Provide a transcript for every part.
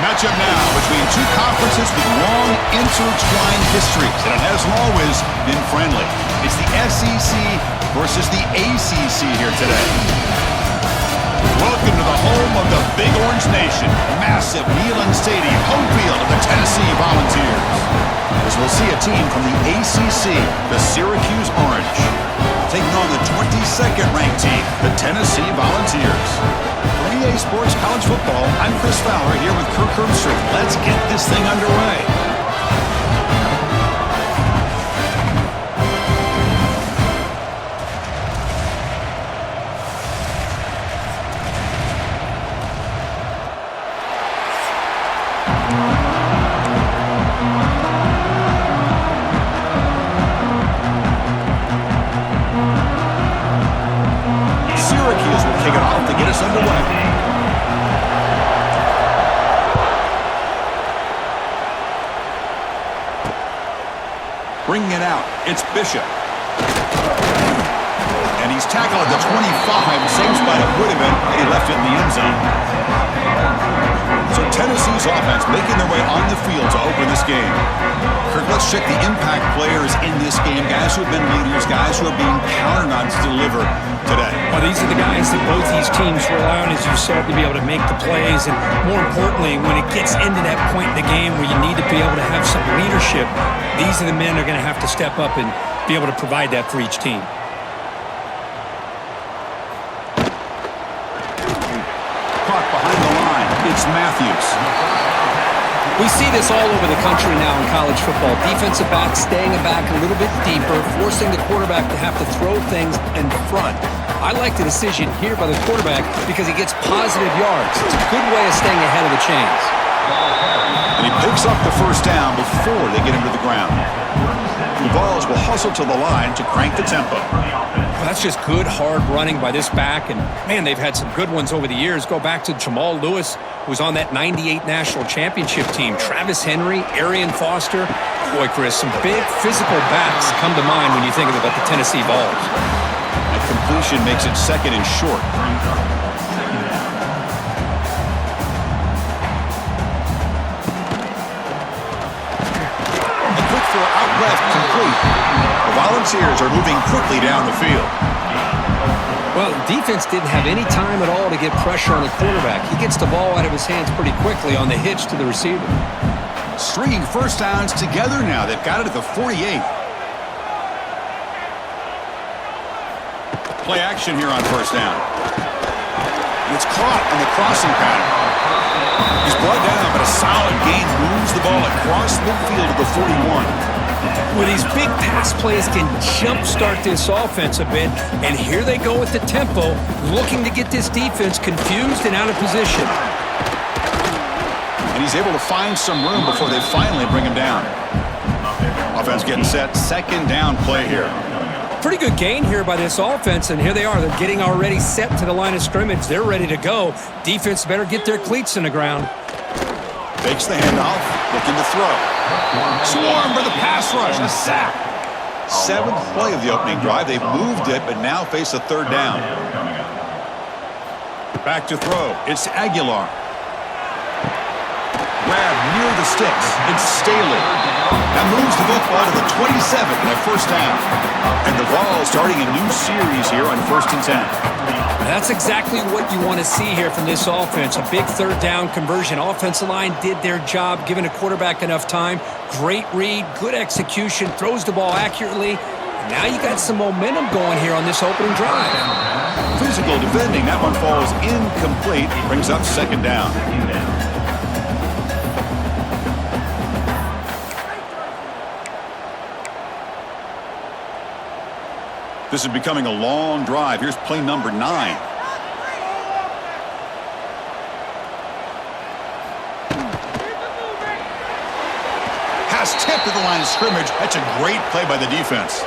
Matchup now between two conferences with long intertwined histories, and it has always been friendly. It's the SEC versus the ACC here today. Welcome to the home of the Big Orange Nation, massive Neyland Stadium, home field of the Tennessee Volunteers. As we'll see a team from the ACC, the Syracuse Orange, taking on the 22nd ranked team, the Tennessee Volunteers. For EA Sports College Football, I'm Chris Fowler here with Kirk Herbstreit. Let's get this thing underway. Syracuse will kick it off to get us underway. Bringing it out, it's Bishop. And he's tackled at the 25. Same spot it would have been, and he left it in the end zone. So Tennessee's offense making their way on the field to open this game. Kirk, let's check the impact players in this game. Guys who have been leaders, guys who are being counted on to deliver today. Well, these are the guys that both these teams rely on, as you said, to be able to make the plays. And more importantly, when it gets into that point in the game where you need to be able to have some leadership, these are the men that are going to have to step up and be able to provide that for each team. Caught behind the line, it's Matthews. We see this all over the country now in college football. Defensive backs staying back a little bit deeper, forcing the quarterback to have to throw things in front. I like the decision here by the quarterback because he gets positive yards. It's a good way of staying ahead of the chains. And he picks up the first down before they get him to the ground. The Vols will hustle to the line to crank the tempo. Well, that's just good, hard running by this back. And, man, they've had some good ones over the years. Go back to Jamal Lewis, who was on that 98 National Championship team. Travis Henry, Arian Foster. Boy, Chris, some big physical backs come to mind when you think about the Tennessee Vols. That completion makes it second and short. A quick throw out left, complete. The Volunteers are moving quickly down the field. Well, defense didn't have any time at all to get pressure on the quarterback. He gets the ball out of his hands pretty quickly on the hitch to the receiver. Stringing first downs together now. They've got it at the 48. Play action here on first down. And it's caught on the crossing pattern. He's brought down, but a solid gain moves the ball across midfield to the 41. Well, these big pass plays can jumpstart this offense a bit, and here they go with the tempo, looking to get this defense confused and out of position. And he's able to find some room before they finally bring him down. Offense getting set, second down play here. Pretty good gain here by this offense, and here they are. They're getting already set to the line of scrimmage. They're ready to go. Defense better get their cleats in the ground. Fakes the handoff, looking to throw. Swarm for the pass rush, a sack. Seventh play of the opening drive. They've moved it, but now face a third down. Back to throw. It's Aguilar. Grab near the sticks. It's Staley. That moves the football to the 27 and a first down. And the Vols starting a new series here on 1st and 10. That's exactly what you want to see here from this offense. A big third down conversion. Offensive line did their job, giving a quarterback enough time. Great read, good execution, throws the ball accurately. Now you got some momentum going here on this opening drive. Physical defending. That one falls incomplete. Brings up second down. This is becoming a long drive. Here's play number 9. Pass tipped at the line of scrimmage. That's a great play by the defense.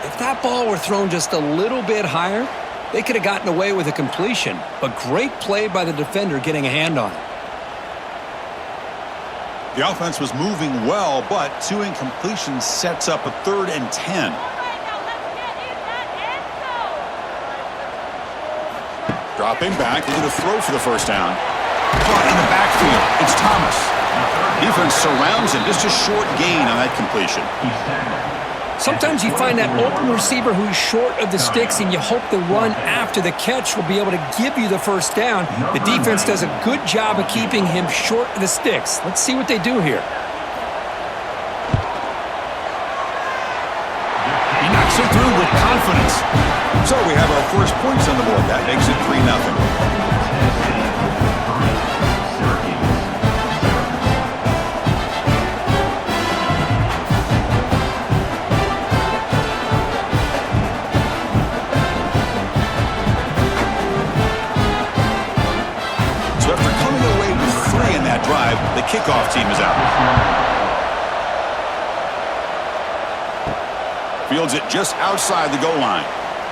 If that ball were thrown just a little bit higher, they could have gotten away with a completion. But great play by the defender getting a hand on it. The offense was moving well, but 2 incompletions sets up a 3rd and 10. Dropping back, looking to throw for the first down. Caught in the backfield. backfield. It's Thomas. Defense surrounds him. Just a short gain on that completion. Sometimes you find that open receiver who's short of the sticks, and you hope the run after the catch will be able to give you the first down. The defense does a good job of keeping him short of the sticks. Let's see what they do here. He knocks it through with confidence. So we have our first points on the board. That makes it 3-0. Drive, the kickoff team is out. Fields it just outside the goal line.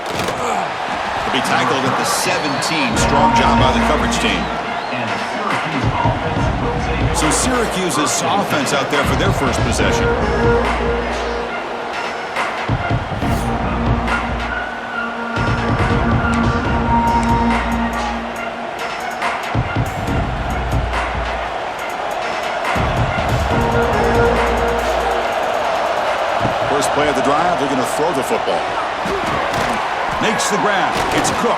To be tackled at the 17. Strong job by the coverage team. So Syracuse's offense out there for their first possession. Play of the drive, they're going to throw the football. Makes the grab. It's Cook.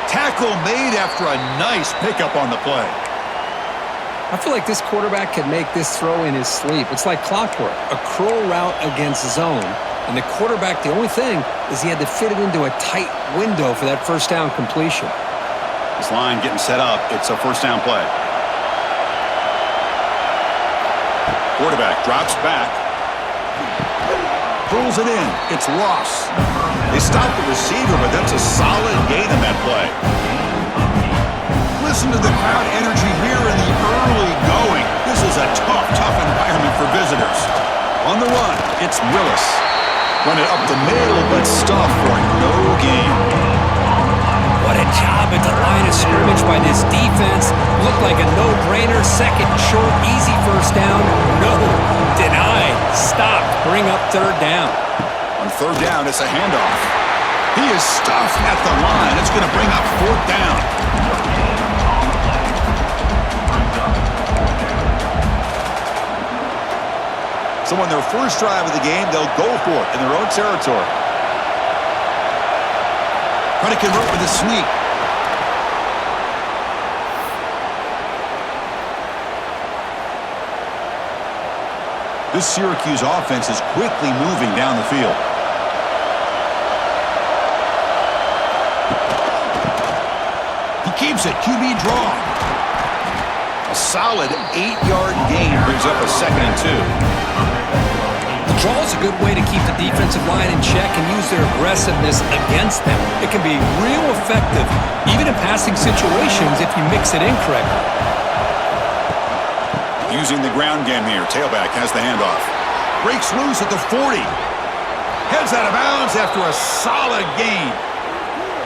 Tackle made after a nice pickup on the play. I feel like this quarterback could make this throw in his sleep. It's like clockwork. A curl route against zone. And the quarterback, the only thing is he had to fit it into a tight window for that first down completion. This line getting set up. It's a first down play. Quarterback drops back. Pulls it in. It's Ross. They stop the receiver, but that's a solid gain in that play. Listen to the crowd energy here in the early going. This is a tough environment for visitors. On the run, it's Willis. Run it up the middle, but stuffed for no gain. What a job at the line of scrimmage by this defense. Looked like a no-brainer. Second short, easy first down. No. Deny. Stop. Bring up third down. On third down, it's a handoff. He is stuffed at the line. It's going to bring up fourth down. So on their first drive of the game, they'll go for it in their own territory. Trying to convert with a sneak. This Syracuse offense is quickly moving down the field. He keeps it. QB draw. A solid 8-yard gain brings up a 2nd and 2. The draw is a good way to keep the defensive line in check and use their aggressiveness against them. It can be real effective, even in passing situations, if you mix it in correctly. Using the ground game here. Tailback has the handoff. Breaks loose at the 40. Heads out of bounds after a solid gain.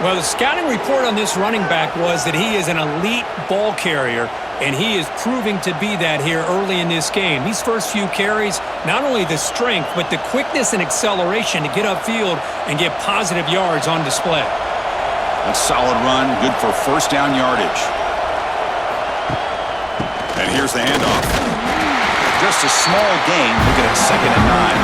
Well, the scouting report on this running back was that he is an elite ball carrier, and he is proving to be that here early in this game. These first few carries, not only the strength, but the quickness and acceleration to get upfield and get positive yards on display. A solid run, good for first down yardage. And here's the handoff. Just a small gain. Look at it, 2nd and 9.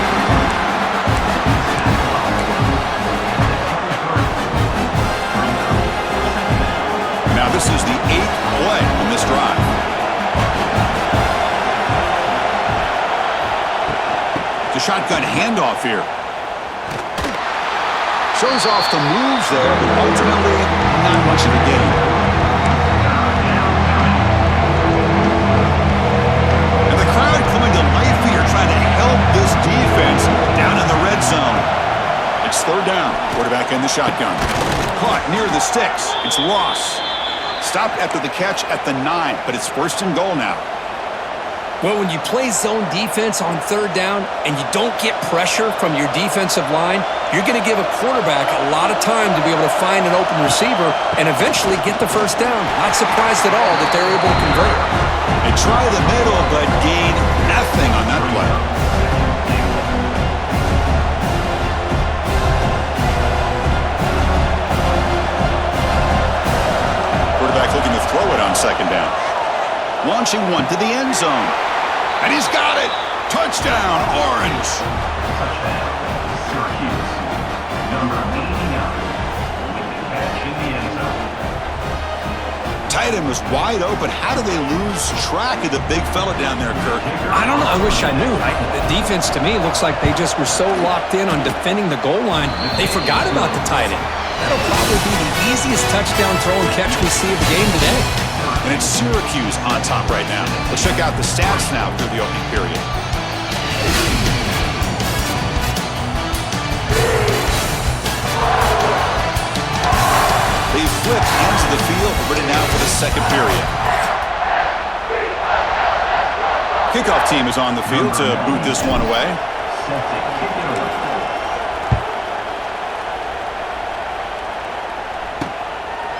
Now this is the 8th play on this drive. The shotgun handoff here. Shows off the moves there, but ultimately not much of a gain. Coming to life here, trying to help this defense down in the red zone. It's third down. Quarterback in the shotgun. Caught near the sticks. It's Ross. Stopped after the catch at the 9, but it's 1st and goal now. Well, when you play zone defense on third down and you don't get pressure from your defensive line, you're going to give a quarterback a lot of time to be able to find an open receiver and eventually get the first down. Not surprised at all that they're able to convert. They try the middle, but gain nothing on that play. Quarterback looking to throw it on 2nd down. 1 launching one to the end zone. And he's got it. Touchdown, Orange. Touchdown, Syracuse. Number 89 with the catch in the end zone. Tight end was wide open. How do they lose track of the big fella down there, Kirk? I don't know. I wish I knew. The defense, to me, looks like they just were so locked in on defending the goal line, they forgot about the tight end. That'll probably be the easiest touchdown throw and catch we see of the game today. And it's Syracuse on top right now. Let's check out the stats now through the opening period. They flipped into the field, ready now for the second period. Kickoff team is on the field to boot this one away.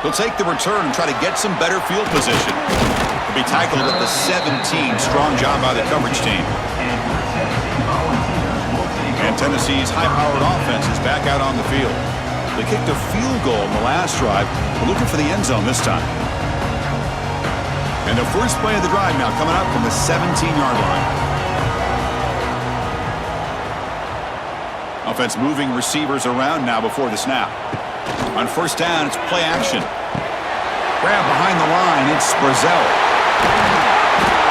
He'll take the return and try to get some better field position. He'll be tackled at the 17. Strong job by the coverage team. And Tennessee's high-powered offense is back out on the field. They kicked a field goal in the last drive. We're looking for the end zone this time. And the first play of the drive now coming up from the 17-yard line. Offense moving receivers around now before the snap. On first down, it's play action. Grab behind the line, it's Brazel.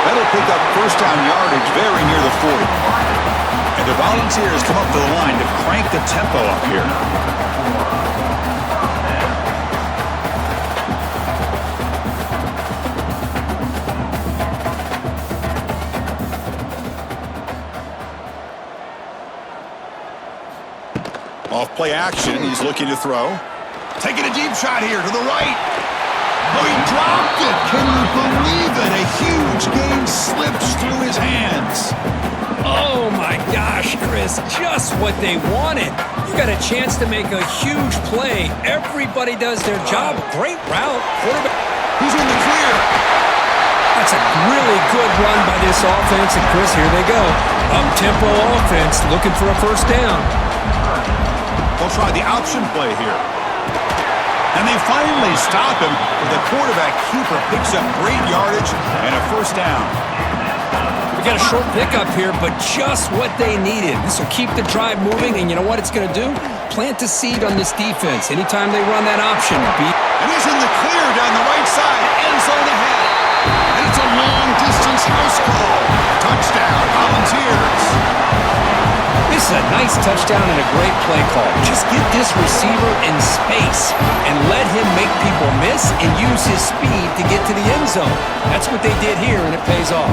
That'll pick up first down yardage very near the 40. And the Volunteers come up to the line to crank the tempo up here. Off play action, he's looking to throw. Taking a deep shot here to the right. Oh, he dropped it. Can you believe it? A huge gain slips through his hands. Oh, my gosh, Chris, just what they wanted. You got a chance to make a huge play. Everybody does their job. Great route. Quarterback. He's in the clear. That's a really good run by this offense. And, Chris, here they go. Up-tempo offense looking for a first down. They'll try the option play here. And they finally stop him, but the quarterback keeper picks up great yardage and a first down. We got a short pickup here, but just what they needed. This will keep the drive moving, and you know what it's going to do? Plant a seed on this defense. Anytime they run that option. And he's in the clear down the right side, end zone ahead. And it's a long-distance house call. Touchdown, Volunteers. This is a nice touchdown and a great play call. Just get this receiver in space and let him make people miss and use his speed to get to the end zone. That's what they did here, and it pays off.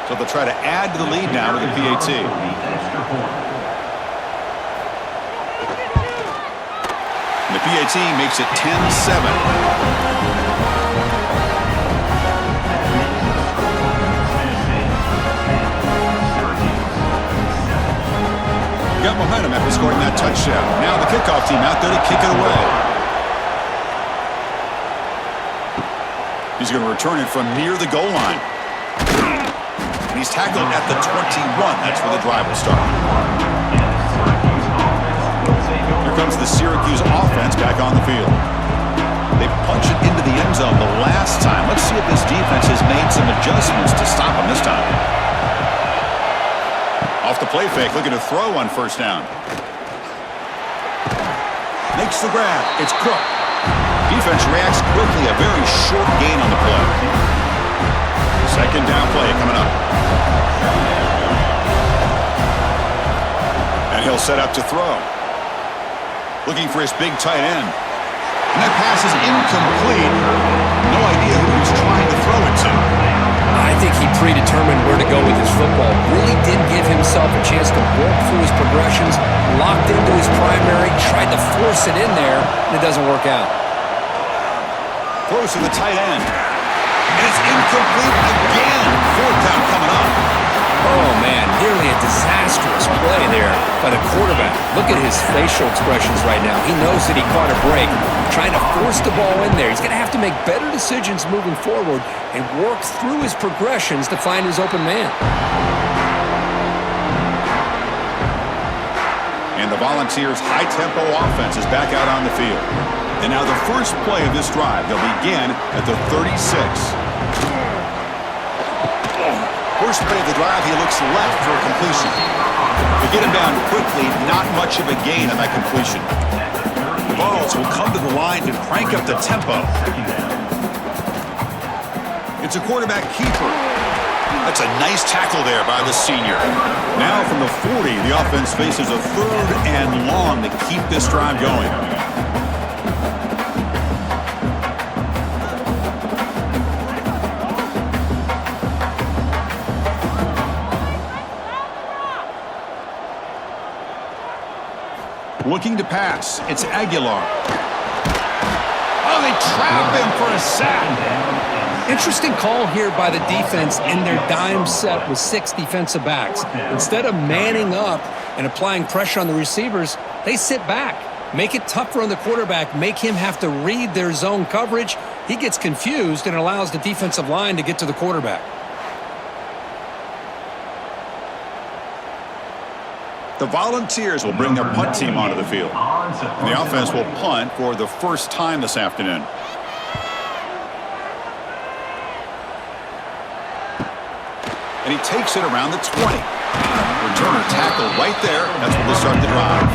So they'll try to add to the lead now with the PAT. The PAT makes it 10-7. Got momentum after scoring that touchdown. Now the kickoff team out there to kick it away. He's going to return it from near the goal line. And he's tackled at the 21. That's where the drive will start. Here comes the Syracuse offense back on the field. They punch it into the end zone the last time. Let's see if this defense has made some adjustments to stop them this time. Off the play fake, looking to throw on first down. Makes the grab. It's Cook. Defense reacts quickly. A very short gain on the play. Second down play coming up. And he'll set up to throw. Looking for his big tight end. And that pass is incomplete. No idea who he was trying to throw it to. I think he predetermined where to go with his football. Really didn't give himself a chance to work through his progressions. Locked into his primary, tried to force it in there, and it doesn't work out. Close to the tight end. And it's incomplete again. Fourth down coming up. Oh, man, nearly a disastrous play there by the quarterback. Look at his facial expressions right now. He knows that he caught a break, trying to force the ball in there. He's going to have to make better decisions moving forward and work through his progressions to find his open man. Volunteers' high-tempo offense is back out on the field. And now the first play of this drive, they'll begin at the 36. First play of the drive, he looks left for a completion. To get him down quickly, not much of a gain on that completion. The Vols will come to the line to crank up the tempo. It's a quarterback keeper. That's a nice tackle there by the senior. Now from the 40, the offense faces a 3rd and long to keep this drive going. Looking to pass. It's Aguilar. Oh, they trap him for a sack. Interesting call here by the defense in their dime set with 6 defensive backs. Instead of manning up and applying pressure on the receivers, they sit back. Make it tougher on the quarterback. Make him have to read their zone coverage. He gets confused and allows the defensive line to get to the quarterback. The Volunteers will bring their punt team onto the field. And the offense will punt for the first time this afternoon. And he takes it around the 20. Returner tackled right there. That's where they start the drive.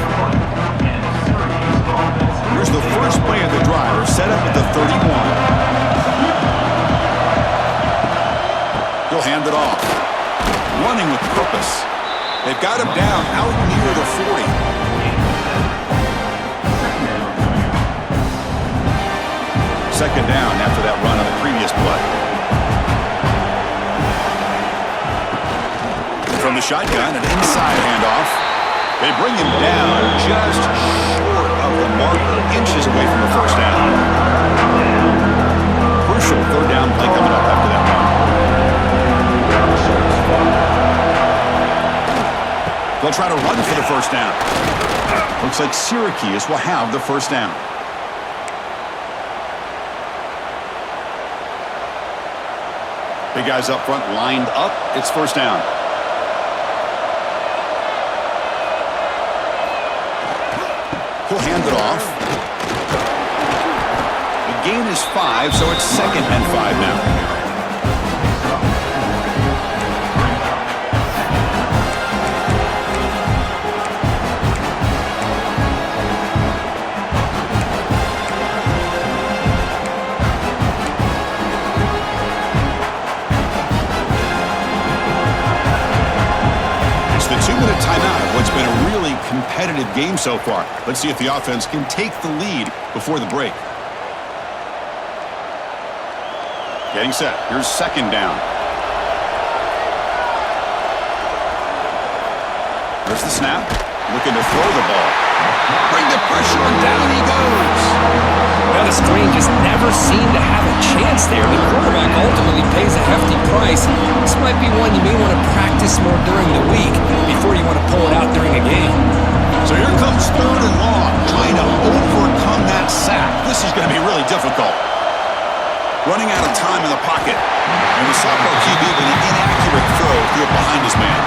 Here's the first play of the drive. They're set up at the 31. He'll hand it off. Running with purpose. They've got him down out near the 40. Second down after that run on the previous play. From the shotgun, an inside handoff. They bring him down just short of the marker, inches away from the first down. Crucial 3rd down play coming up after that run. They'll try to run for the first down. Looks like Syracuse will have the first down. Big guys up front lined up. It's first down. He'll hand it off. The gain is 5, so it's 2nd and 5 now. It's the 2-minute timeout of what's been a really competitive game so far. Let's see if the offense can take the lead before the break. Getting set. Here's 2nd down. There's the snap. Looking to throw the ball. Bring the pressure and down he goes. Well, the screen just never seemed to have a chance there. The quarterback ultimately pays a hefty price. This might be one you may want to practice more during the week before you want to pull it out during a game. So here comes 3rd and long, trying to overcome that sack. This is going to be really difficult. Running out of time in the pocket. And the sophomore QB with an inaccurate throw threw it behind his man.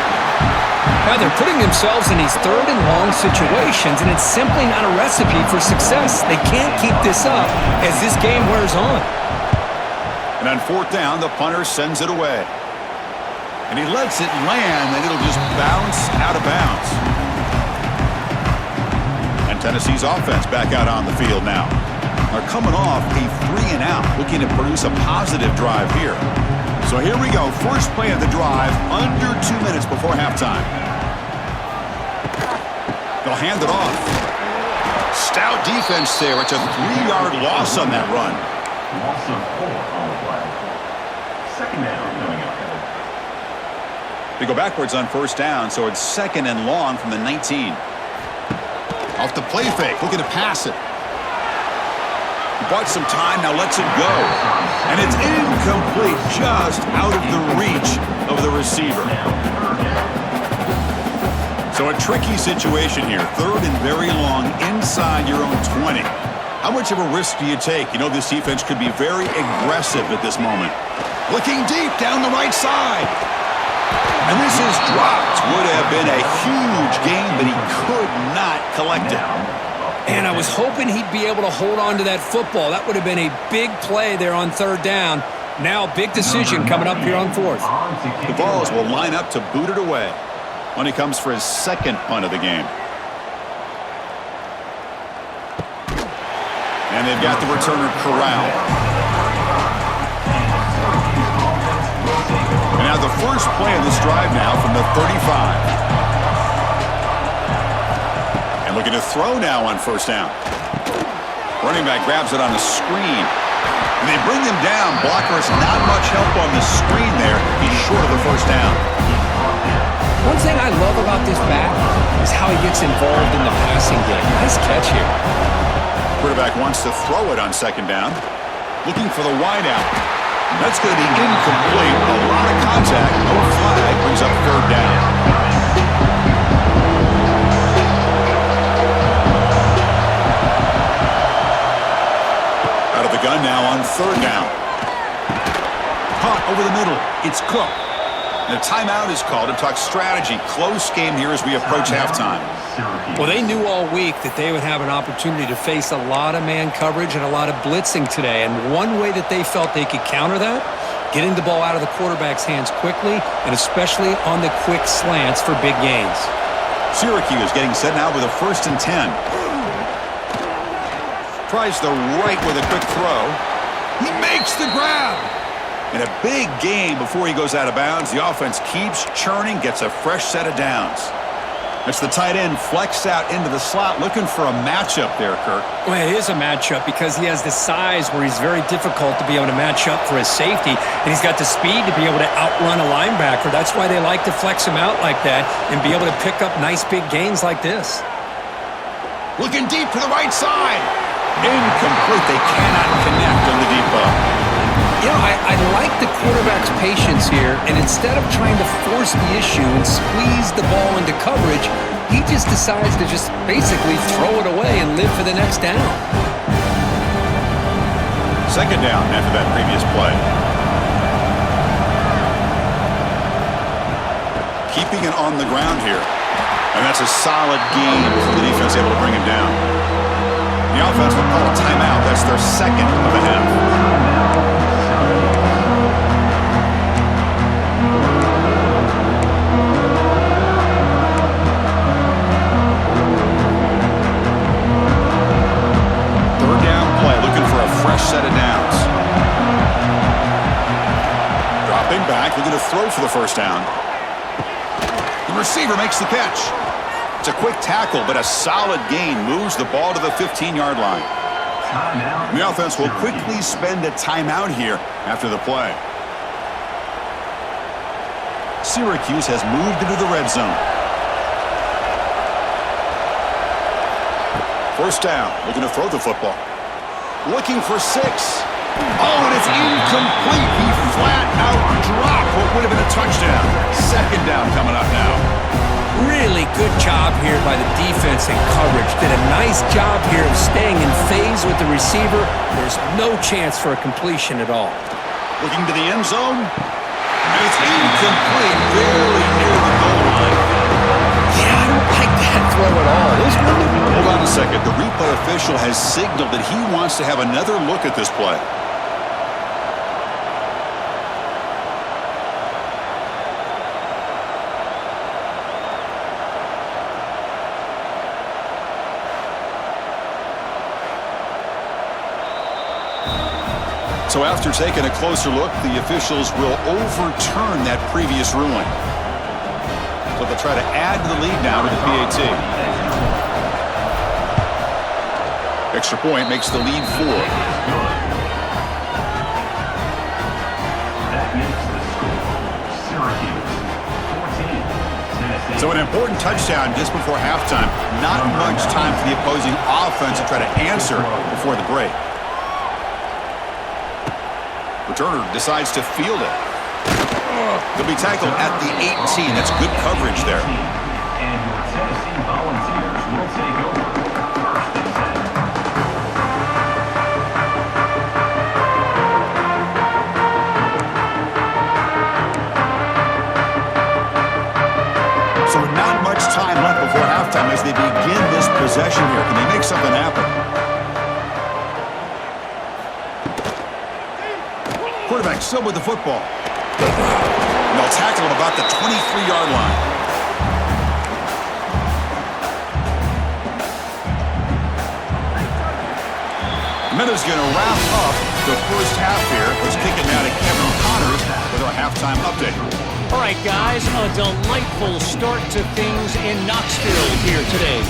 Now they're putting themselves in these 3rd and long situations, and it's simply not a recipe for success. They can't keep this up as this game wears on. And on 4th down, the punter sends it away. And he lets it land, and it'll just bounce out of bounds. And Tennessee's offense back out on the field now. They're coming off a 3-and-out, looking to produce a positive drive here. So here we go, first play of the drive, under 2 minutes before halftime. They'll hand it off. Stout defense there. It's a 3-yard loss on that run. Loss of 4 on the play. 2nd down coming up. They go backwards on 1st down, so it's 2nd and long from the 19. Off the play fake, looking to pass it. He bought some time, now lets it go. And it's incomplete, just out of the reach of the receiver. So a tricky situation here. 3rd and very long inside your own 20. How much of a risk do you take? You know this defense could be very aggressive at this moment. Looking deep down the right side. And this is dropped. Would have been a huge gain, but he could not collect it. And I was hoping he'd be able to hold on to that football. That would have been a big play there on third down. Now, big decision coming up here on fourth. The Vols will line up to boot it away when he comes for his second punt of the game. And they've got the returner corralled. And now the first play of this drive now from the 35. And looking to throw now on first down. Running back grabs it on the screen. And they bring him down. Blockers not much help on the screen there. He's short of the first down. One thing I love about this back is how he gets involved in the passing game. Nice catch here. Quarterback wants to throw it on second down. Looking for the wideout. That's going to be incomplete. A lot of contact. No flag. Brings up third down. Out of the gun now on third down. Punt over the middle. It's Cook. And a timeout is called to talk strategy. Close game here as we approach halftime. Well, they knew all week that they would have an opportunity to face a lot of man coverage and a lot of blitzing today. And one way that they felt they could counter that, getting the ball out of the quarterback's hands quickly, and especially on the quick slants for big gains. Syracuse getting set now with a 1st and 10. Tries the right with a quick throw. He makes the grab. And a big gain before he goes out of bounds. The offense keeps churning, gets a fresh set of downs. That's the tight end flexed out into the slot, looking for a matchup there, Kirk. Well, it is a matchup because he has the size where he's very difficult to be able to match up for his safety, and he's got the speed to be able to outrun a linebacker. That's why they like to flex him out like that and be able to pick up nice big gains like this. Looking deep to the right side. Incomplete. They cannot connect on the deep ball. You know, I like the quarterback's patience here, and instead of trying to force the issue and squeeze the ball into coverage, he just decides to just basically throw it away and live for the next down. Second down after that previous play. Keeping it on the ground here. And that's a solid gain for the defense able to bring him down. The offense will call a timeout. That's their second of the half. Set of downs. Dropping back, looking to throw for the first down. The receiver makes the catch. It's a quick tackle, but a solid gain moves the ball to the 15-yard line. The offense will quickly spend a timeout here after the play. Syracuse has moved into the red zone. First down, looking to throw the football. Looking for 6. Oh, and it's incomplete. He flat out dropped what would have been a touchdown. Second down coming up now. Really good job here by the defense and coverage. Did a nice job here of staying in phase with the receiver. There's no chance for a completion at all. Looking to the end zone. And it's incomplete. Barely near the goal line. Yeah, I don't like that throw at all. Hold on a second. The replay official has signaled that he wants to have another look at this play. So after taking a closer look, the officials will overturn that previous ruling. So they'll try to add to the lead now to the PAT. Extra point makes the lead 4. That makes the score Syracuse 14, Tennessee. So an important touchdown just before halftime. Not much time for the opposing offense to try to answer before the break. Returner decides to field it. They'll be tackled at the 18. That's good coverage there. And your Tennessee Volunteers will take over. First and 10. halftime as they begin this possession here. Can they make something happen? Quarterback still with the football. And they'll tackle him about the 23-yard line. Minutes going to wrap up the first half here. Let's kick it now to Kevin Connors with our halftime update. All right, guys, a delightful start to things in Knoxville here today.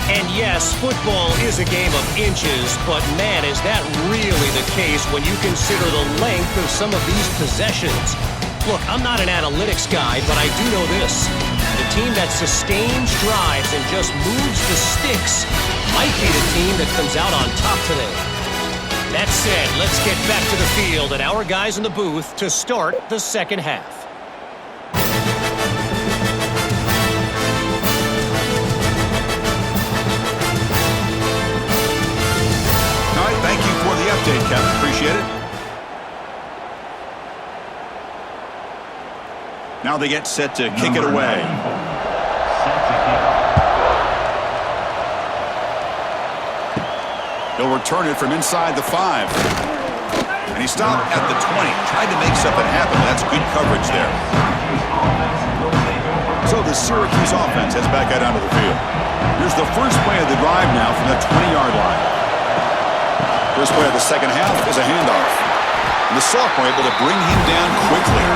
And yes, football is a game of inches, but man, is that really the case when you consider the length of some of these possessions. Look, I'm not an analytics guy, but I do know this. The team that sustains drives and just moves the sticks might be the team that comes out on top today. That said, let's get back to the field and our guys in the booth to start the second half. All right, thank you for the update, Kevin. Appreciate it. Now they get set to kick it away. He'll return it from inside the 5. And he stopped at the 20. Tried to make something happen. That's good coverage there. So the Syracuse offense heads back out onto the field. Here's the first play of the drive now from the 20-yard line. First play of the second half is a handoff. And the sophomore able to bring him down quickly.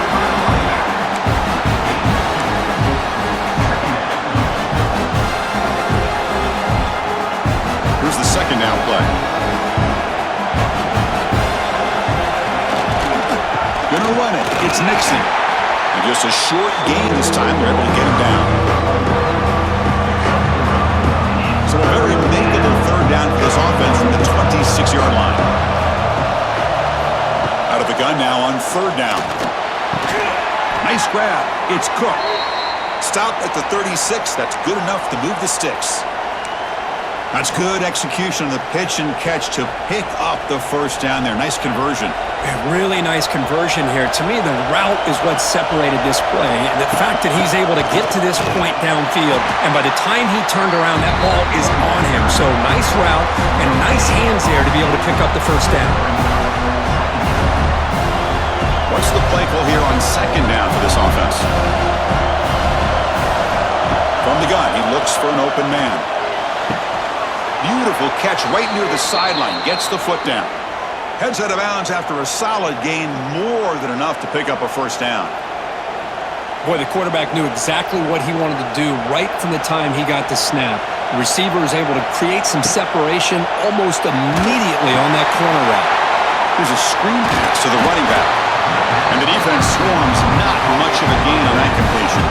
Here's the second down play. Gonna run it. It's Nixon. And just a short gain this time. They're able to get him down. So a very makeable third down for this offense from the 26-yard line. Out of the gun now on third down. Nice grab. It's Cook. Stop at the 36. That's good enough to move the sticks. That's good execution of the pitch and catch to pick up the first down there. Nice conversion. A really nice conversion here. To me, the route is what separated this play. And the fact that he's able to get to this point downfield, and by the time he turned around, that ball is on him. So nice route and nice hands there to be able to pick up the first down. What's the play call here on second down for this offense? From the gun, he looks for an open man. Beautiful catch right near the sideline. Gets the foot down. Heads out of bounds after a solid gain, more than enough to pick up a first down. Boy, the quarterback knew exactly what he wanted to do right from the time he got the snap. The receiver was able to create some separation almost immediately on that corner route. Here's a screen pass to the running back. And the defense swarms, not much of a gain on that completion.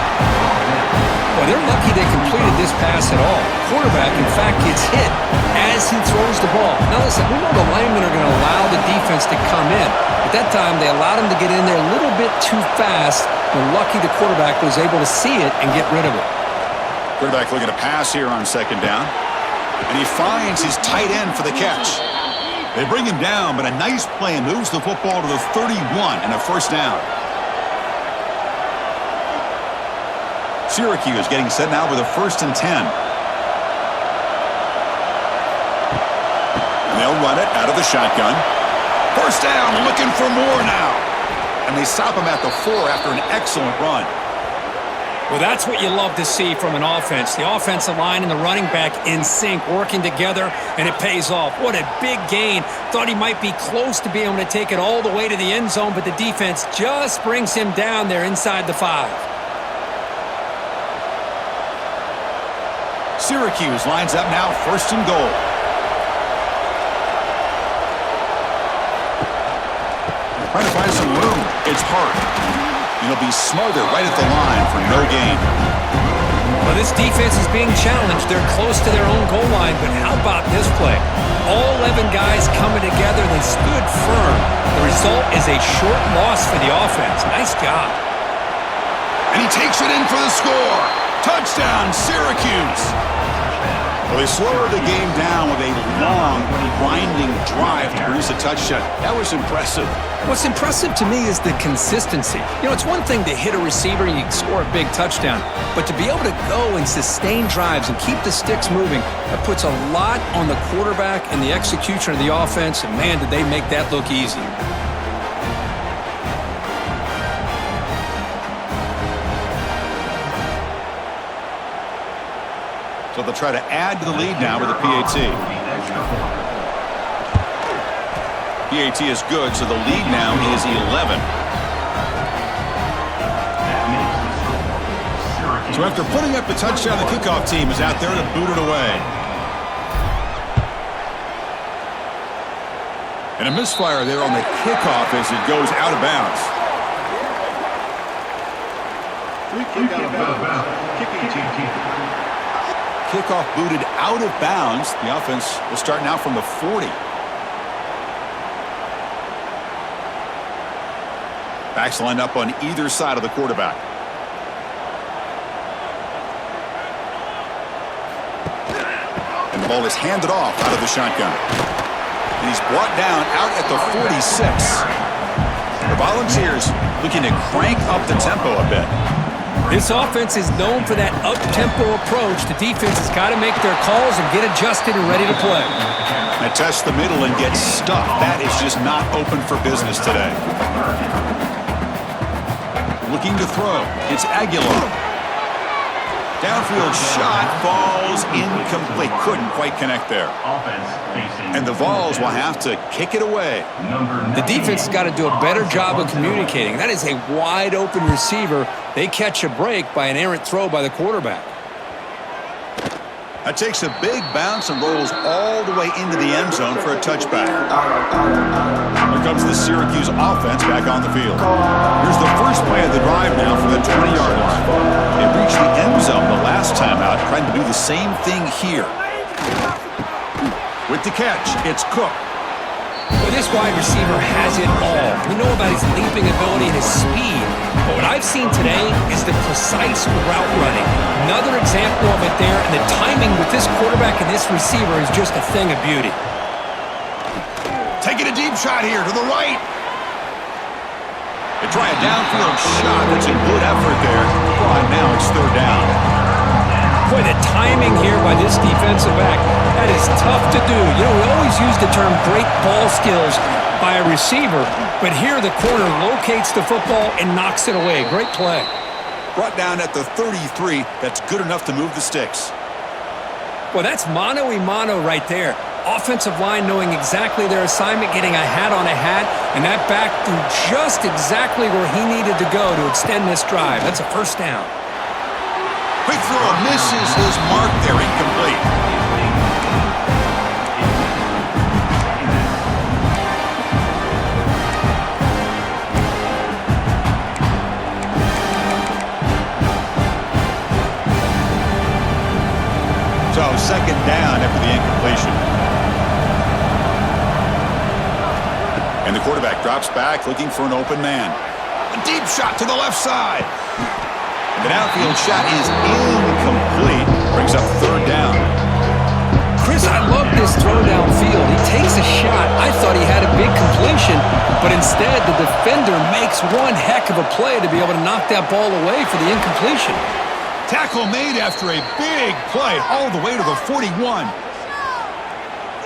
Well, they're lucky they completed this pass at all. Quarterback, in fact, gets hit as he throws the ball. Now listen, we know the linemen are going to allow the defense to come in. At that time, they allowed him to get in there a little bit too fast. And lucky the quarterback was able to see it and get rid of it. Quarterback looking to pass here on second down. And he finds his tight end for the catch. They bring him down, but a nice play moves the football to the 31 and a first down. Syracuse getting set now with a 1st and 10. And they'll run it out of the shotgun. First down, looking for more now. And they stop him at the 4 after an excellent run. Well, that's what you love to see from an offense. The offensive line and the running back in sync, working together, and it pays off. What a big gain. Thought he might be close to being able to take it all the way to the end zone, but the defense just brings him down there inside the 5. Syracuse lines up now, 1st and goal. Trying to find some room. It's Hart. He'll be smothered right at the line for no gain. Well, this defense is being challenged. They're close to their own goal line, but how about this play? All 11 guys coming together, they stood firm. The result is a short loss for the offense. Nice job. And he takes it in for the score. Touchdown, Syracuse. Well, they slowed the game down with a long, grinding drive to produce a touchdown. That was impressive. What's impressive to me is the consistency. You know, it's one thing to hit a receiver and you can score a big touchdown, but to be able to go and sustain drives and keep the sticks moving, that puts a lot on the quarterback and the execution of the offense, and man, did they make that look easy. So they'll try to add to the lead now with a PAT. PAT is good, so the lead now is 11. So after putting up the touchdown, the kickoff team is out there to boot it away. And a misfire there on the kickoff as it goes out of bounds. Kickoff booted out of bounds. The offense will start now from the 40. Backs lined up on either side of the quarterback. And the ball is handed off out of the shotgun. And he's brought down out at the 46. The Volunteers looking to crank up the tempo a bit. This offense is known for that up-tempo approach. The defense has got to make their calls and get adjusted and ready to play. Now test the middle and get stuffed. That is just not open for business today. Looking to throw. It's Aguilar. Downfield shot falls incomplete. Couldn't quite connect there. And the Vols will have to kick it away. The defense has got to do a better job of communicating. That is a wide-open receiver. They catch a break by an errant throw by the quarterback. That takes a big bounce and rolls all the way into the end zone for a touchback. Here comes the Syracuse offense back on the field. Here's the first play of the drive now from the 20-yard line. They reached the end zone the last time out, trying to do the same thing here. With the catch, it's Cook. Well, this wide receiver has it all. We know about his leaping ability and his speed, but what I've seen today is the precise route running. Another example of it there, and the timing with this quarterback and this receiver is just a thing of beauty. Taking a deep shot here to the right. They try a downfield shot. That's a good effort there. Well, now it's third down. Boy, the timing here by this defensive back, that is tough to do. You know, we always use the term great ball skills by a receiver, but here the corner locates the football and knocks it away. Great play. Brought down at the 33. That's good enough to move the sticks. Well, that's mano-a-mano right there. Offensive line knowing exactly their assignment, getting a hat on a hat, and that back threw just exactly where he needed to go to extend this drive. That's a first down. Quick throw misses his mark there, incomplete. So second down after the incompletion. And the quarterback drops back looking for an open man. A deep shot to the left side. The downfield shot is incomplete. Brings up third down. Chris, I love this throw downfield. He takes a shot. I thought he had a big completion, but instead the defender makes one heck of a play to be able to knock that ball away for the incompletion. Tackle made after a big play all the way to the 41.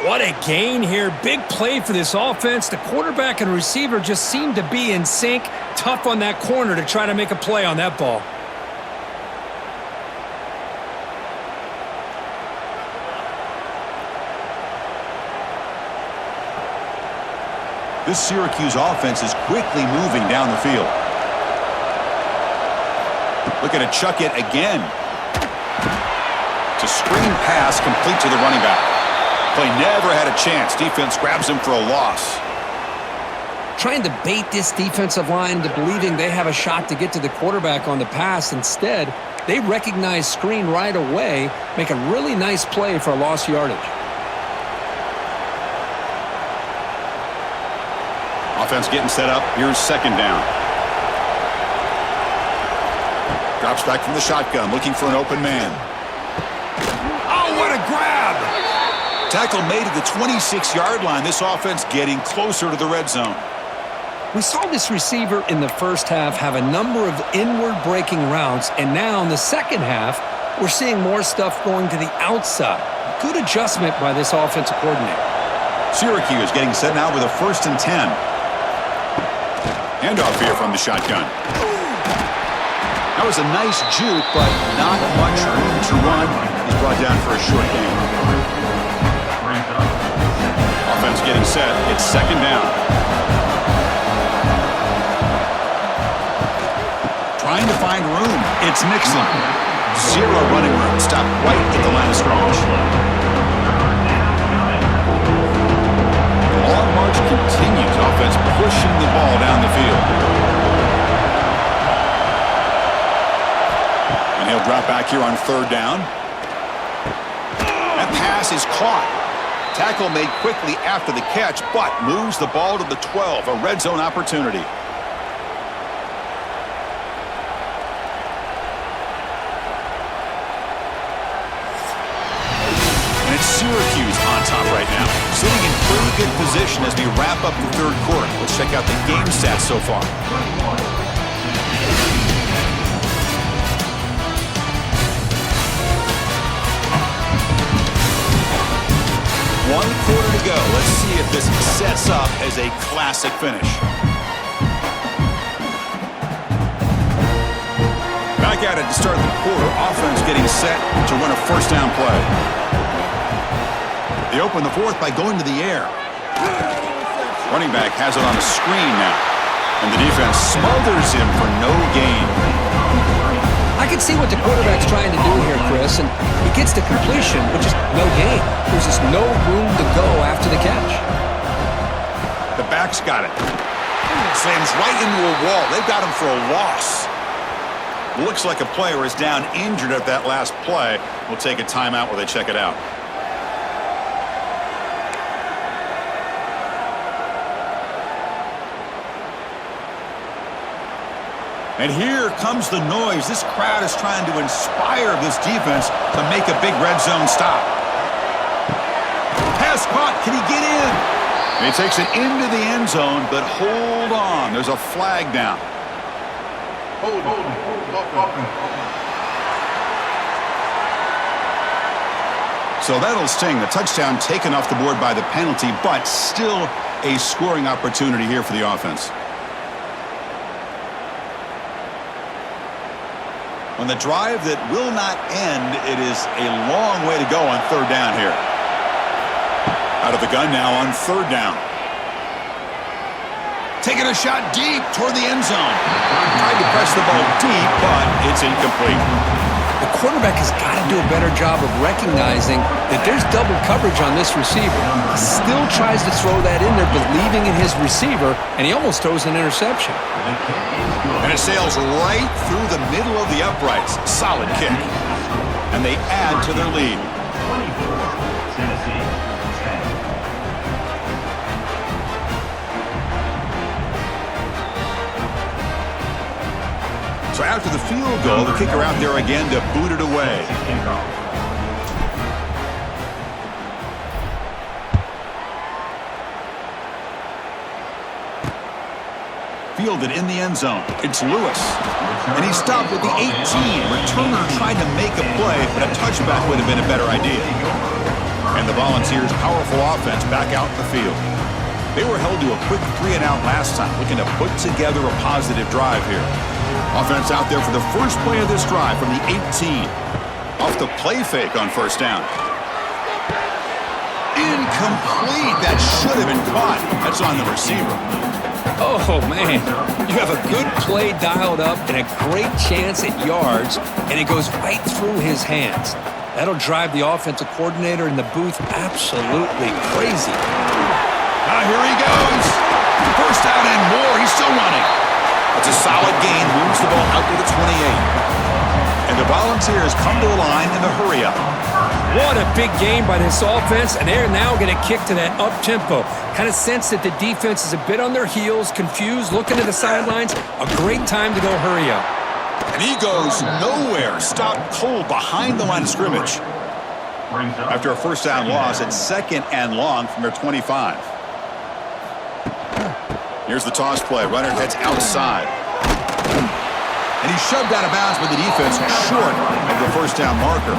What a gain here. Big play for this offense. The quarterback and receiver just seem to be in sync. Tough on that corner to try to make a play on that ball. This Syracuse offense is quickly moving down the field. Looking to chuck it again. It's a screen pass complete to the running back. Play never had a chance. Defense grabs him for a loss. Trying to bait this defensive line to believing they have a shot to get to the quarterback on the pass. Instead, they recognize screen right away, make a really nice play for a lost yardage. Offense getting set up. Here's second down. Drops back from the shotgun, looking for an open man. Oh, what a grab! Tackle made at the 26-yard line. This offense getting closer to the red zone. We saw this receiver in the first half have a number of inward breaking routes, and now in the second half, we're seeing more stuff going to the outside. Good adjustment by this offensive coordinator. Syracuse getting set now with a 1st and 10. Handoff here from the shotgun. That was a nice juke, but not much room to run. He's brought down for a short gain. Offense getting set. It's 2nd down. Trying to find room. It's Nixon. 0 running room. Stopped right at the line of scrimmage. Long march continues. Offense pushing the ball down the field. And he'll drop back here on 3rd down. That pass is caught. Tackle made quickly after the catch, but moves the ball to the 12. A red zone opportunity. Syracuse on top right now, sitting in pretty good position as we wrap up the 3rd quarter. Let's check out the game stats so far. 1 quarter to go. Let's see if this sets up as a classic finish. Back at it to start the quarter. Offense getting set to run a 1st down play. They open the 4th by going to the air. Running back has it on the screen now. And the defense smothers him for no gain. I can see what the quarterback's trying to do here, Chris, and he gets the completion, but just no gain. There's just no room to go after the catch. The back's got it. Slams right into a wall. They've got him for a loss. Looks like a player is down injured at that last play. We'll take a timeout while they check it out. And here comes the noise. This crowd is trying to inspire this defense to make a big red zone stop. Pass caught. Can he get in? And he takes it into the end zone, but hold on. There's a flag down. So that'll sting. The touchdown taken off the board by the penalty, but still a scoring opportunity here for the offense. On the drive that will not end, it is a long way to go on 3rd down here. Out of the gun now on 3rd down. Taking a shot deep toward the end zone. Tried to press the ball deep, but it's incomplete. The quarterback has got to do a better job of recognizing that there's double coverage on this receiver. He still tries to throw that in there, believing in his receiver, and he almost throws an interception. And it sails right through the middle of the uprights. Solid kick. And they add to their lead. 24, Tennessee, 10. So after the field goal, the kicker out there again to boot it away. Fielded in the end zone. It's Lewis. And he stopped with the 18. Returner tried to make a play, but a touchback would have been a better idea. And the Volunteers' powerful offense back out in the field. They were held to a quick 3-and-out last time, looking to put together a positive drive here. Offense out there for the first play of this drive from the 18. Off the play fake on 1st down. Incomplete. That should have been caught. That's on the receiver. Oh, man. You have a good play dialed up and a great chance at yards, and it goes right through his hands. That'll drive the offensive coordinator in the booth absolutely crazy. Now here he goes. 1st down and more. He's still running. It's a solid gain. Moves the ball out to the 28. And the Volunteers come to the line in the hurry-up. What a big game by this offense, and they're now going to kick to that up-tempo. Kind of sense that the defense is a bit on their heels, confused, looking to the sidelines. A great time to go hurry up. And he goes nowhere. Stopped cold behind the line of scrimmage. brings up After a first down loss, it's 2nd and long from their 25. Here's the toss play. Runner heads outside. And he's shoved out of bounds by the defense short of the first down marker.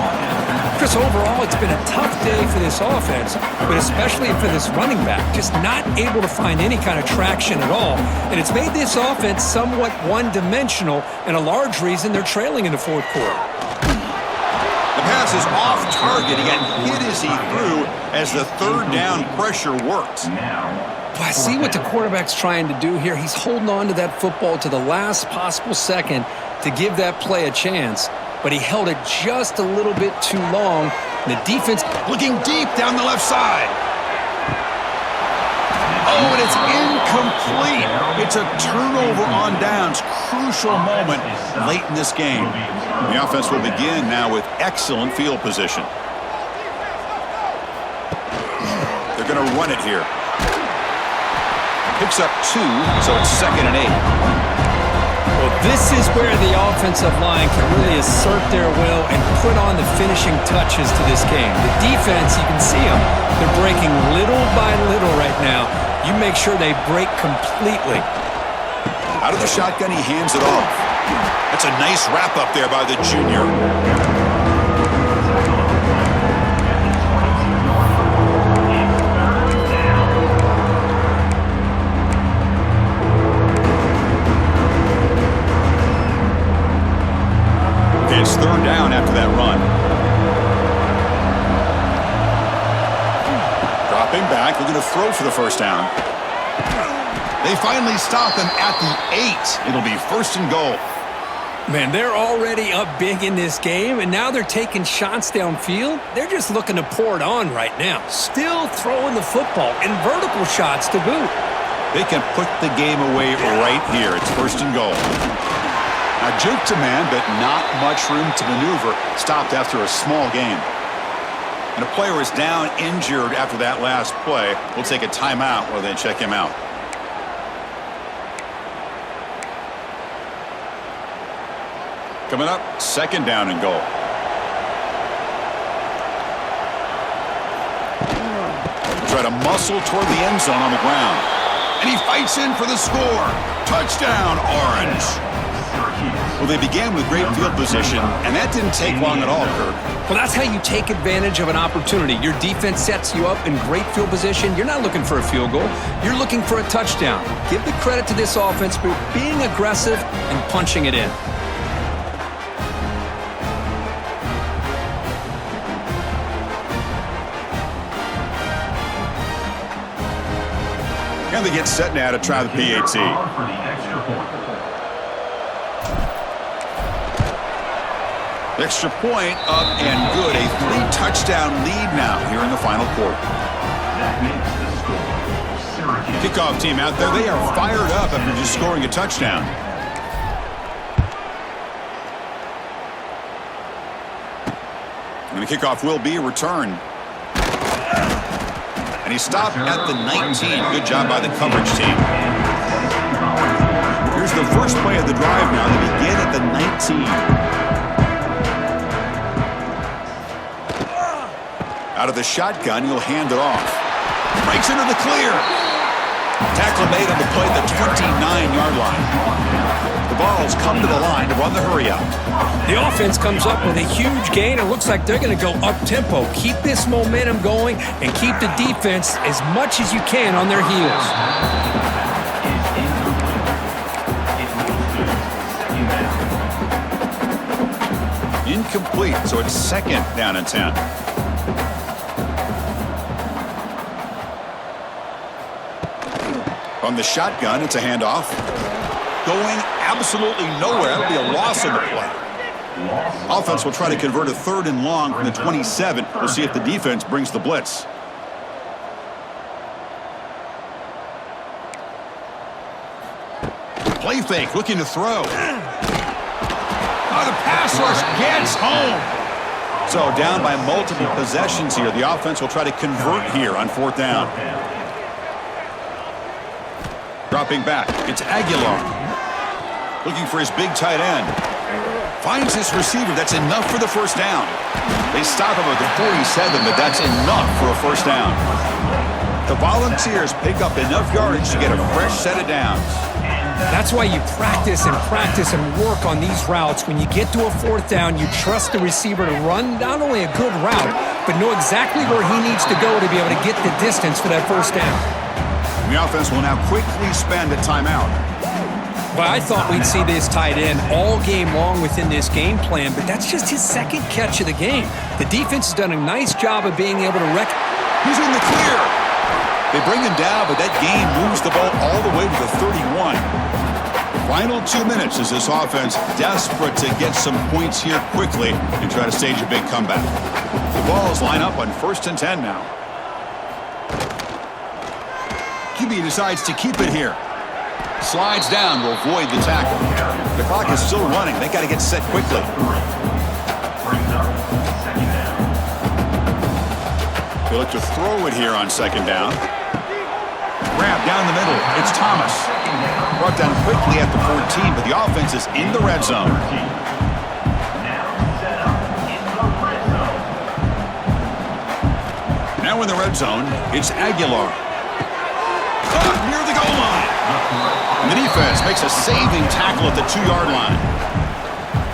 Chris, overall, it's been a tough day for this offense, but especially for this running back. Just not able to find any kind of traction at all. And it's made this offense somewhat one-dimensional, and a large reason they're trailing in the fourth quarter. The pass is off target. He got hit as he threw as the third down pressure worked. I see what the quarterback's trying to do here. He's holding on to that football to the last possible second to give that play a chance, but he held it just a little bit too long. The defense Looking deep down the left side. Oh, and it's incomplete. It's a turnover on downs. Crucial moment late in this game. The offense will begin now with excellent field position. They're going to run it here. Picks up 2, so it's 2nd and 8. Well, this is where the offensive line can really assert their will and put on the finishing touches to this game. The defense, you can see them. They're breaking little by little right now. You make sure they break completely. Out of the shotgun, he hands it off. That's a nice wrap up there by the junior. It's 3rd down after that run. Dropping back, looking to throw for the first down. They finally stop him at the 8. It'll be 1st and goal. Man, they're already up big in this game, and now they're taking shots downfield. They're just looking to pour it on right now. Still throwing the football, and vertical shots to boot. They can put the game away right here. It's 1st and goal. Now, juke to man, but not much room to maneuver. Stopped after a small gain. And a player is down injured after that last play. We'll take a timeout while they check him out. Coming up, 2nd down and goal. Try to muscle toward the end zone on the ground. And he fights in for the score. Touchdown, Orange. Well, they began with great field position, and that didn't take long at all, Kirk. Well, that's how you take advantage of an opportunity. Your defense sets you up in great field position. You're not looking for a field goal. You're looking for a touchdown. Give the credit to this offense for being aggressive and punching it in. And they get set now to try the PAT. Extra point up and good. A 3-touchdown lead now here in the final quarter. That makes the score. Syracuse. Kickoff team out there. They are fired up after just scoring a touchdown. And the kickoff will be returned. And he stopped at the 19. Good job by the coverage team. Here's the first play of the drive now. They begin at the 19. Out of the shotgun, he'll hand it off. Breaks into the clear. Tackle made on the play at the 29-yard line. The Vols come to the line to run the hurry-up. The offense comes up with a huge gain. It looks like they're going to go up-tempo. Keep this momentum going and keep the defense as much as you can on their heels. Incomplete, so it's 2nd down and 10. From the shotgun, it's a handoff. Going absolutely nowhere. That'll be a loss on the play. Offense will try to convert a 3rd and long from the 27. We'll see if the defense brings the blitz. Play fake, looking to throw. Oh, the pass rush gets home. So down by multiple possessions here. The offense will try to convert here on 4th down. Dropping back, it's Aguilar. Looking for his big tight end. Finds his receiver. That's enough for the first down. They stop him at the 47, but that's enough for a first down. The Volunteers pick up enough yardage to get a fresh set of downs. That's why you practice and work on these routes. When you get to a fourth down, you trust the receiver to run not only a good route, but know exactly where he needs to go to be able to get the distance for that first down. The offense will now quickly spend a timeout. But I thought we'd see this tight end all game long within this game plan, but that's just his second catch of the game. The defense has done a nice job of being able to He's in the clear. They bring him down, but that gain moves the ball all the way to the 31. Final 2 minutes as this offense desperate to get some points here quickly and try to stage a big comeback. The Vols line up on 1st and 10 now. QB decides to keep it here. Slides down to avoid the tackle. The clock is still running. They got to get set quickly. They look to throw it here on 2nd down. Grab down the middle. It's Thomas. Brought down quickly at the 14, but the offense is in the red zone. Now in the red zone, it's Aguilar. Caught near the goal line. And the defense makes a saving tackle at the 2-yard line.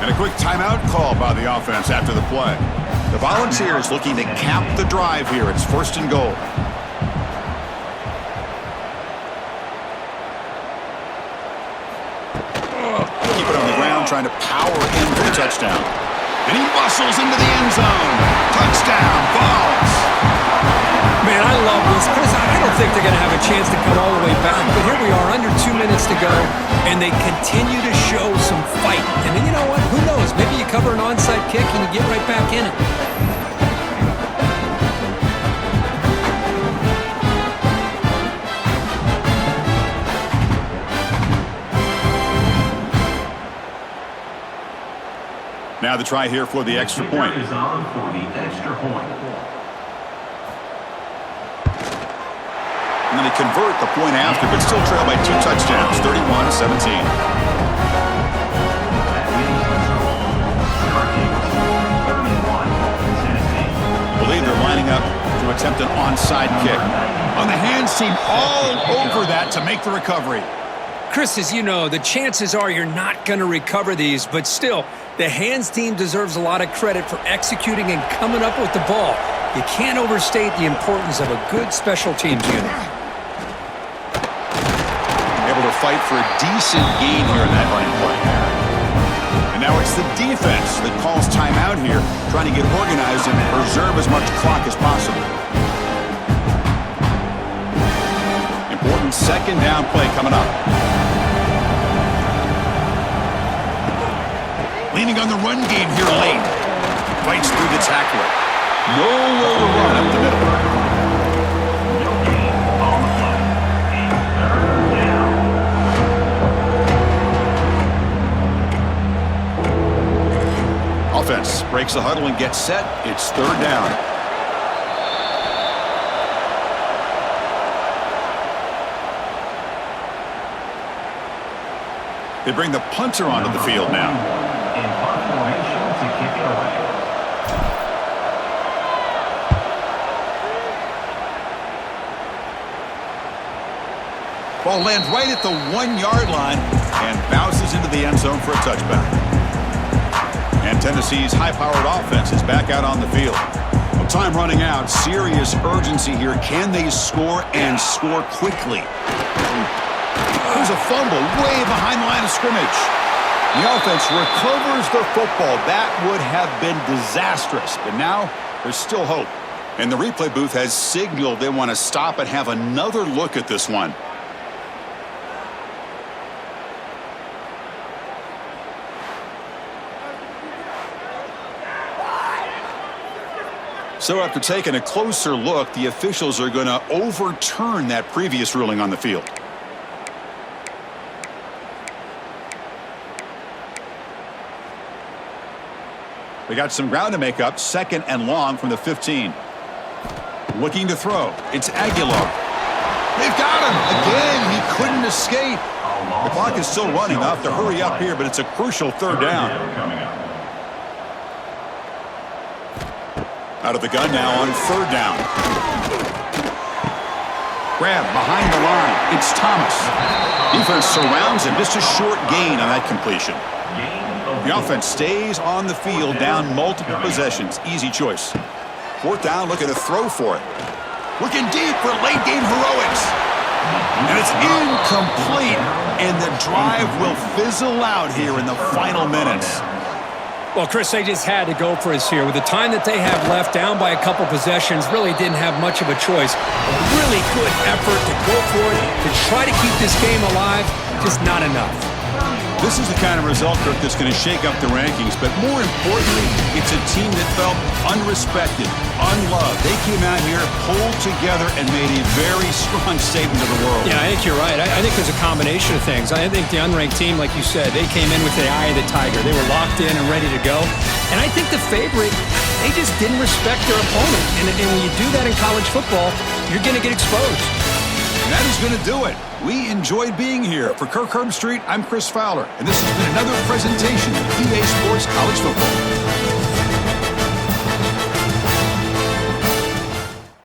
And a quick timeout call by the offense after the play. The Volunteers looking to cap the drive here. It's 1st and goal. Keep it on the ground, trying to power in for the touchdown. And he muscles into the end zone. Touchdown, Vols. Man, I love this. Chris, I don't think they're going to have a chance to come all the way back, but here we are, under 2 minutes to go, and they continue to show some fight. And then you know what? Who knows? Maybe you cover an onside kick and you get right back in it. Now the try here for the extra point. Is on for the extra point. And then they convert the point after, but still trail by 2 touchdowns, 31-17. I believe they're lining up to attempt an onside kick. On the hands team, all over that to make the recovery. Chris, as you know, the chances are you're not going to recover these, but still, the hands team deserves a lot of credit for executing and coming up with the ball. You can't overstate the importance of a good special teams unit. Able to fight for a decent gain here in that running play. And now it's the defense that calls timeout here, trying to get organized and preserve as much clock as possible. Important 2nd down play coming up. Leaning on the run game here late. Fights through the tackler. Nowhere to run up the middle. No gain on the play. 3rd down. Offense breaks the huddle and gets set. It's 3rd down. They bring the punter onto the field now. In punt formation to kick it away. Ball lands right at the 1-yard line and bounces into the end zone for a touchback. And Tennessee's high-powered offense is back out on the field. Well, time running out. Serious urgency here. Can they score and score quickly? There's a fumble way behind the line of scrimmage. The offense recovers the football. That would have been disastrous, but now there's still hope. And the replay booth has signaled they want to stop and have another look at this one. So after taking a closer look, the officials are going to overturn that previous ruling on the field. They got some ground to make up, 2nd and long from the 15. Looking to throw. It's Aguilar. They've got him. Again, he couldn't escape. The clock is still running. I'll have to hurry up here, but it's a crucial third down. Out of the gun now on third down. Grab behind the line. It's Thomas. Defense surrounds him. Just a short gain on that completion. The offense stays on the field down multiple possessions. Easy choice. Fourth down, looking to throw for it. Looking deep for late game heroics. And it's incomplete. And the drive will fizzle out here in the final minutes. Well, Chris, they just had to go for us here. With the time that they have left, down by a couple possessions, really didn't have much of a choice. Really good effort to go for it, to try to keep this game alive, just not enough. This is the kind of result, Kirk, that's going to shake up the rankings. But more importantly, it's a team that felt unrespected, unloved. They came out here, pulled together, and made a very strong statement to the world. Yeah, I think you're right. I think there's a combination of things. I think the unranked team, like you said, they came in with the eye of the tiger. They were locked in and ready to go. And I think the favorite, they just didn't respect their opponent. And when you do that in college football, you're going to get exposed. And that is going to do it. We enjoyed being here. For Kirk Herbstreit, I'm Chris Fowler, and this has been another presentation of EA Sports College Football.